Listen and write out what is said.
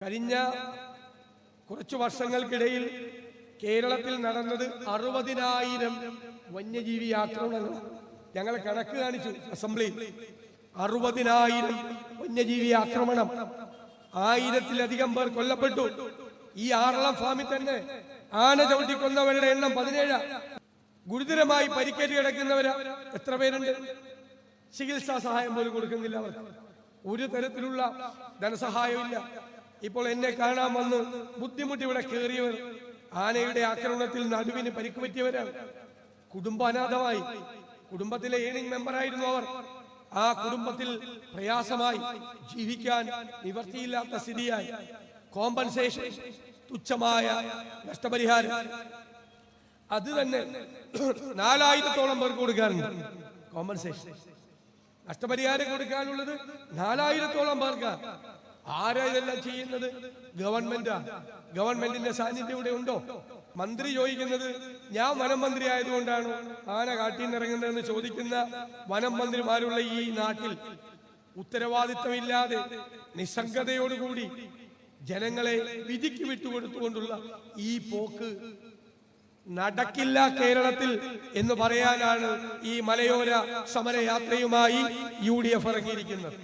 കഴിഞ്ഞ കുറച്ചു വർഷങ്ങൾക്കിടയിൽ കേരളത്തിൽ നടന്നത് 60,000 വന്യജീവി ആക്രമണങ്ങൾ. ഞങ്ങൾ കണക്ക് കാണിച്ചു അസംബ്ലിയിൽ. 60,000 വന്യജീവി ആക്രമണം, 1000-ലധികം പേർ കൊല്ലപ്പെട്ടു. ഈ ആറളം ഫാമിൽ തന്നെ ആന ചവിട്ടിക്കൊന്നവരുടെ എണ്ണം 17. ഗുരുതരമായി പരിക്കേറ്റ് കിടക്കുന്നവർ എത്ര പേരുണ്ട്? ചികിത്സാ സഹായം പോലും കൊടുക്കുന്നില്ല അവർക്ക്. ഒരു തരത്തിലുള്ള ധനസഹായമില്ല. ഇപ്പോൾ എന്നെ കാണാൻ വന്ന് ബുദ്ധിമുട്ടി ഇവിടെ കയറിയവർ ആനയുടെ ആക്രമണത്തിൽ നടുവിന് പരിക്ക് പറ്റിയവരാണ്. കുടുംബം അനാഥമായി. കുടുംബത്തിലെ ഏണിംഗ് മെമ്പറായിരുന്നു അവർ. ആ കുടുംബത്തിൽ പ്രയാസമായി, ജീവിക്കാൻ നിവർത്തിയില്ലാത്ത സ്ഥിതിയായി. കോമ്പൻസേഷൻ, തുച്ഛമായ നഷ്ടപരിഹാരം, അത് തന്നെ 4,000-ഓളം പേർക്ക് കൊടുക്കാറുണ്ട്. കോമ്പൻസേഷൻ, നഷ്ടപരിഹാരം കൊടുക്കാനുള്ളത് 4,000-ഓളം പേർക്ക്. ആരാ ഇതെല്ലാം ചെയ്യുന്നത്? ഗവൺമെന്റാ. ഗവൺമെന്റിന്റെ സാന്നിധ്യം ഇവിടെ ഉണ്ടോ? മന്ത്രി ചോദിക്കുന്നത് ഞാൻ വനം മന്ത്രി ആയതുകൊണ്ടാണ് ആന കാട്ടിന്നിറങ്ങുന്നതെന്ന് ചോദിക്കുന്ന വനം മന്ത്രിമാരുള്ള ഈ നാട്ടിൽ ഉത്തരവാദിത്തമില്ലാതെ നിസ്സംഗതയോടുകൂടി ജനങ്ങളെ വിധിക്ക് വിട്ടുകൊടുത്തുകൊണ്ടുള്ള ഈ പോക്ക് നടക്കില്ല കേരളത്തിൽ എന്ന് പറയാനാണ് ഈ മലയോര സമരയാത്രയുമായി UDF ഇറങ്ങിയിരിക്കുന്നത്.